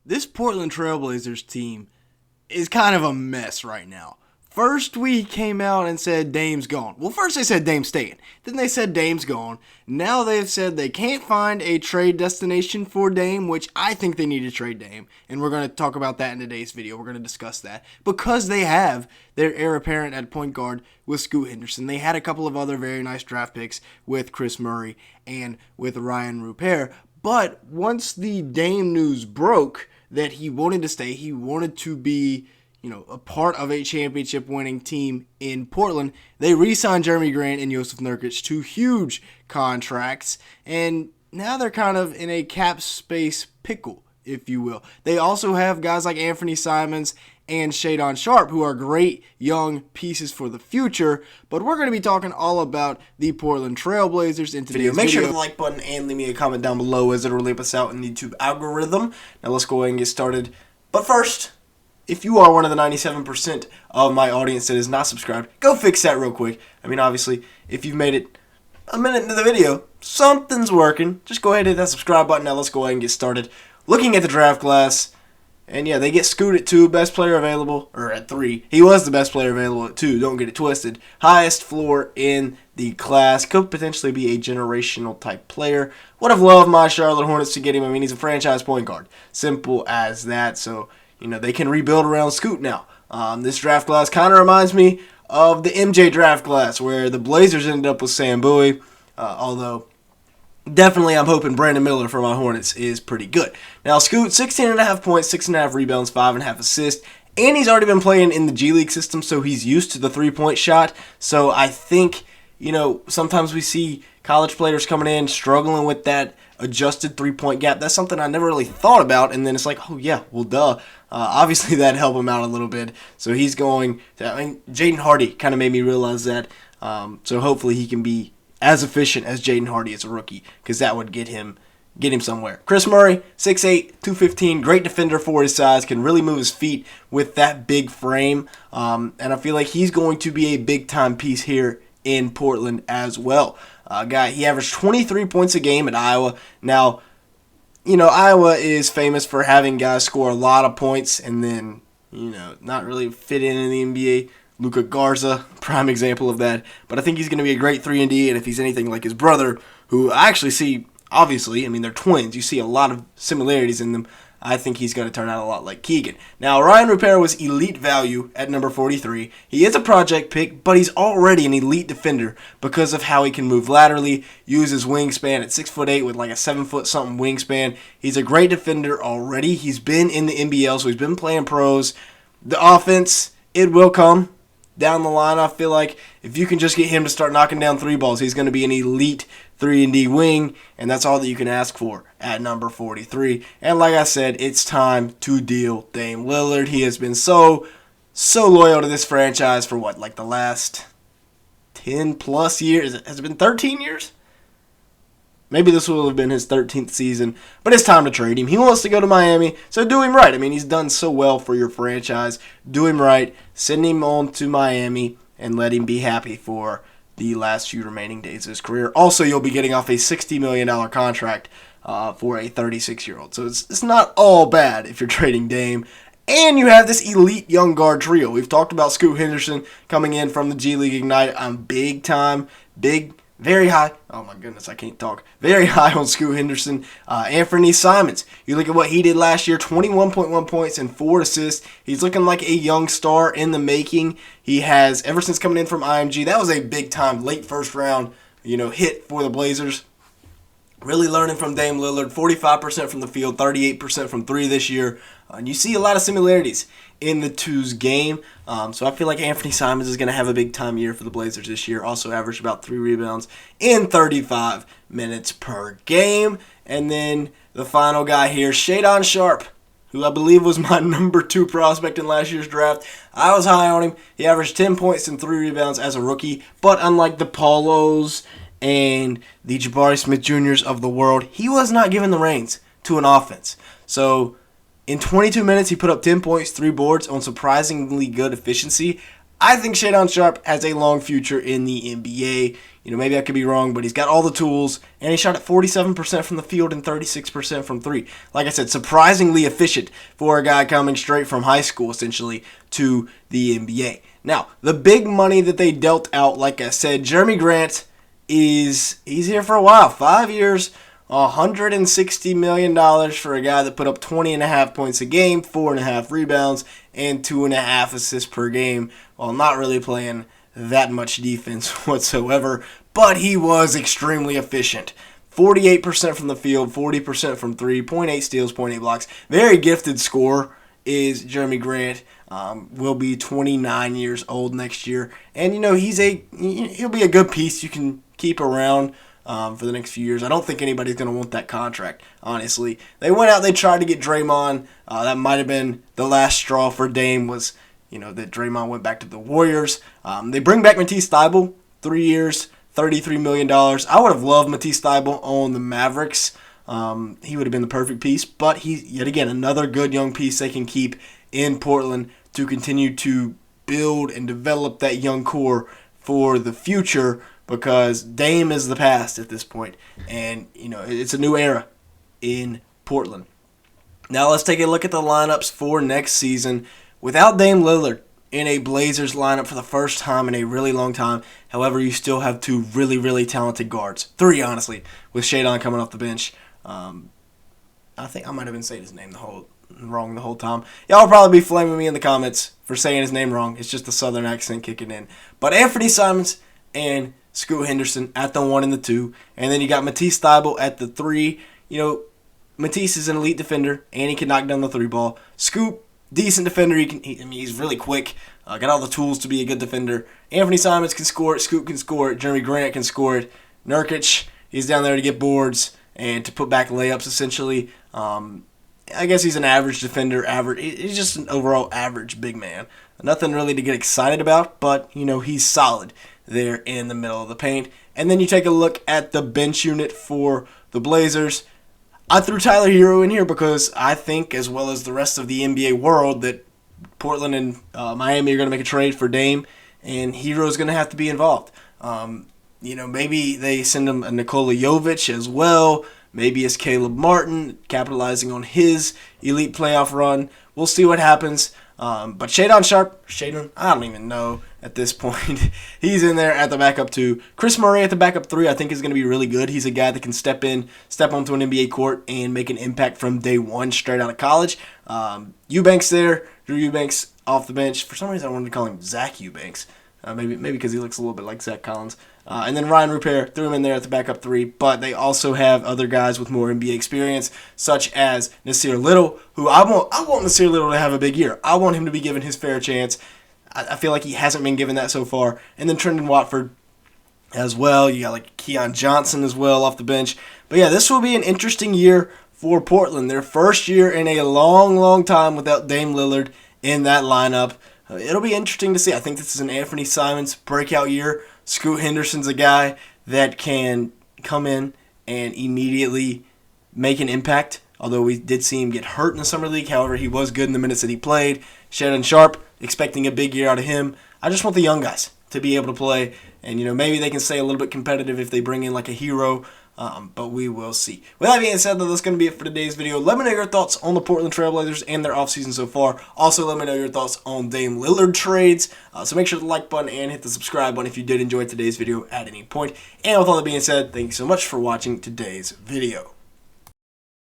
This Portland Trailblazers team is kind of a mess right now. First, we came out and said Dame's gone. Well, first they said Dame's staying. Then they said Dame's gone. Now they've said they can't find a trade destination for Dame, which I think they need to trade Dame. And we're going to talk about that in today's video. We're going to discuss that. Because they have their heir apparent at point guard with Scoot Henderson. They had a couple of other very nice draft picks with Chris Murray and with Ryan Rupert. But once the Dame news broke that he wanted to stay, he wanted to be a part of a championship-winning team in Portland, they re-signed Jeremy Grant and Jusuf Nurkic to huge contracts, and now they're kind of in a cap space pickle, if you will. They also have guys like Anthony Simons and Shadon Sharpe, who are great young pieces for the future, but we're going to be talking all about the Portland Trailblazers in today's video. Make sure to hit the like button and leave me a comment down below as it'll help us out in the YouTube algorithm. Now let's go ahead and get started. But first, if you are one of the 97% of my audience that is not subscribed, go fix that real quick. I mean, obviously, if you've made it a minute into the video, something's working. Just go ahead and hit that subscribe button. Now let's go ahead and get started. Looking at the draft class, and yeah, they get Scoot at 2, best player available, or at 3. He was the best player available at 2, don't get it twisted. Highest floor in the class, could potentially be a generational type player. Would have loved my Charlotte Hornets to get him. I mean, he's a franchise point guard. Simple as that, so they can rebuild around Scoot now. This draft class kind of reminds me of the MJ draft class where the Blazers ended up with Sam Bowie, although definitely I'm hoping Brandon Miller for my Hornets is pretty good. Now Scoot, 16.5 points, 6.5 rebounds, 5.5 assists, and he's already been playing in the G League system, so he's used to the three-point shot. So I think, sometimes we see college players coming in struggling with that adjusted three-point gap. That's something I never really thought about, and then it's like, oh yeah, well duh. Obviously that'd help him out a little bit. So he's going to, Jaden Hardy kind of made me realize that. So hopefully he can be as efficient as Jaden Hardy as a rookie, because that would get him somewhere. Chris Murray, 6'8", 215, great defender for his size, can really move his feet with that big frame. And I feel like he's going to be a big-time piece here in Portland as well. He averaged 23 points a game at Iowa. Now, Iowa is famous for having guys score a lot of points and then, not really fit in the NBA. Luka Garza, prime example of that. But I think he's going to be a great 3-and-D, and if he's anything like his brother, who I actually see, obviously, they're twins. You see a lot of similarities in them. I think he's going to turn out a lot like Keegan. Now, Ryan Rupert was elite value at number 43. He is a project pick, but he's already an elite defender because of how he can move laterally, use his wingspan at 6'8" with like a 7-foot-something wingspan. He's a great defender already. He's been in the NBL, so he's been playing pros. The offense, it will come down the line. I feel like if you can just get him to start knocking down three balls, he's going to be an elite 3-and-D wing, and that's all that you can ask for at number 43. And like I said, it's time to deal Dame Lillard. He has been so loyal to this franchise for the last 10+ years. Has it been 13 years? Maybe this will have been his 13th season, but it's time to trade him. He wants to go to Miami, so do him right. He's done so well for your franchise. Do him right. Send him on to Miami and let him be happy for the last few remaining days of his career. Also, you'll be getting off a $60 million contract for a 36-year-old. So it's not all bad if you're trading Dame. And you have this elite young guard trio. We've talked about Scoot Henderson coming in from the G League Ignite. I'm very high. Oh my goodness, I can't talk. Very high on Scoot Henderson. Anthony Simons. You look at what he did last year, 21.1 points and 4 assists. He's looking like a young star in the making. He has, ever since coming in from IMG, that was a big time, late first round, hit for the Blazers. Really learning from Dame Lillard, 45% from the field, 38% from 3 this year. And you see a lot of similarities in the two's game. So I feel like Anthony Simons is going to have a big-time year for the Blazers this year. Also averaged about 3 rebounds in 35 minutes per game. And then the final guy here, Shadon Sharpe, who I believe was my number 2 prospect in last year's draft. I was high on him. He averaged 10 points and 3 rebounds as a rookie. But unlike the Paulos and the Jabari Smith Jr.'s of the world, he was not given the reins to an offense. So in 22 minutes, he put up 10 points, 3 boards on surprisingly good efficiency. I think Shaedon Sharpe has a long future in the NBA. Maybe I could be wrong, but he's got all the tools, and he shot at 47% from the field and 36% from three. Like I said, surprisingly efficient for a guy coming straight from high school, essentially, to the NBA. Now, the big money that they dealt out, like I said, Jeremy Grant he's here for a while. 5 years, $160 million for a guy that put up 20.5 points a game, 4.5 rebounds, and 2.5 assists per game, while not really playing that much defense whatsoever. But he was extremely efficient. 48% from the field, 40% from three, 0.8 steals, 0.8 blocks. Very gifted scorer is Jeremy Grant. Will be 29 years old next year, and he'll be a good piece you can keep around for the next few years. I don't think anybody's going to want that contract, honestly. They went out, they tried to get Draymond. That might have been the last straw for Dame, was that Draymond went back to the Warriors. They bring back Matisse Thybulle, 3 years, $33 million. I would have loved Matisse Thybulle on the Mavericks. He would have been the perfect piece, but he's, yet again, another good young piece they can keep in Portland to continue to build and develop that young core for the future, because Dame is the past at this point, and it's a new era in Portland. Now let's take a look at the lineups for next season. Without Dame Lillard in a Blazers lineup for the first time in a really long time, however, you still have two really, really talented guards. Three, honestly, with Shaedon coming off the bench. I think I might have been saying his name wrong the whole time. Y'all will probably be flaming me in the comments for saying his name wrong. It's just the southern accent kicking in. But Anthony Simons and Scoot Henderson at the 1 and the 2. And then you got Matisse Thybulle at the 3. Matisse is an elite defender, and he can knock down the 3 ball. Scoot, decent defender. He's really quick. Got all the tools to be a good defender. Anthony Simons can score it. Scoot can score it. Jeremy Grant can score it. Nurkic, he's down there to get boards and to put back layups, essentially. I guess he's an average defender. He's just an overall average big man. Nothing really to get excited about, but, he's solid there in the middle of the paint. And then you take a look at the bench unit for the Blazers. I threw Tyler Hero in here because I think, as well as the rest of the NBA world, that Portland and Miami are going to make a trade for Dame, and Hero's going to have to be involved. Maybe they send him a Nikola Jovic as well. Maybe it's Caleb Martin, capitalizing on his elite playoff run. We'll see what happens. But Shaedon Sharpe, I don't even know at this point. He's in there at the backup 2. Chris Murray at the backup 3 I think is going to be really good. He's a guy that can step onto an NBA court and make an impact from day one straight out of college. Eubanks there, Drew Eubanks off the bench. For some reason I wanted to call him Zach Eubanks. Maybe because he looks a little bit like Zach Collins. And then Ryan Rupert, threw him in there at the backup 3. But they also have other guys with more NBA experience, such as Nasir Little, who I want Nasir Little to have a big year. I want him to be given his fair chance. I feel like he hasn't been given that so far. And then Trendon Watford as well. You got Keon Johnson as well off the bench. But yeah, this will be an interesting year for Portland. Their first year in a long, long time without Dame Lillard in that lineup. It'll be interesting to see. I think this is an Anthony Simons breakout year. Scoot Henderson's a guy that can come in and immediately make an impact, although we did see him get hurt in the Summer League. However, he was good in the minutes that he played. Shaedon Sharpe, expecting a big year out of him. I just want the young guys to be able to play, and maybe they can stay a little bit competitive if they bring in a Hero. But we will see. With that being said, that's going to be it for today's video. Let me know your thoughts on the Portland Trail Blazers and their offseason so far. Also, let me know your thoughts on Dame Lillard trades. So make sure to like button and hit the subscribe button if you did enjoy today's video at any point. And with all that being said, thank you so much for watching today's video.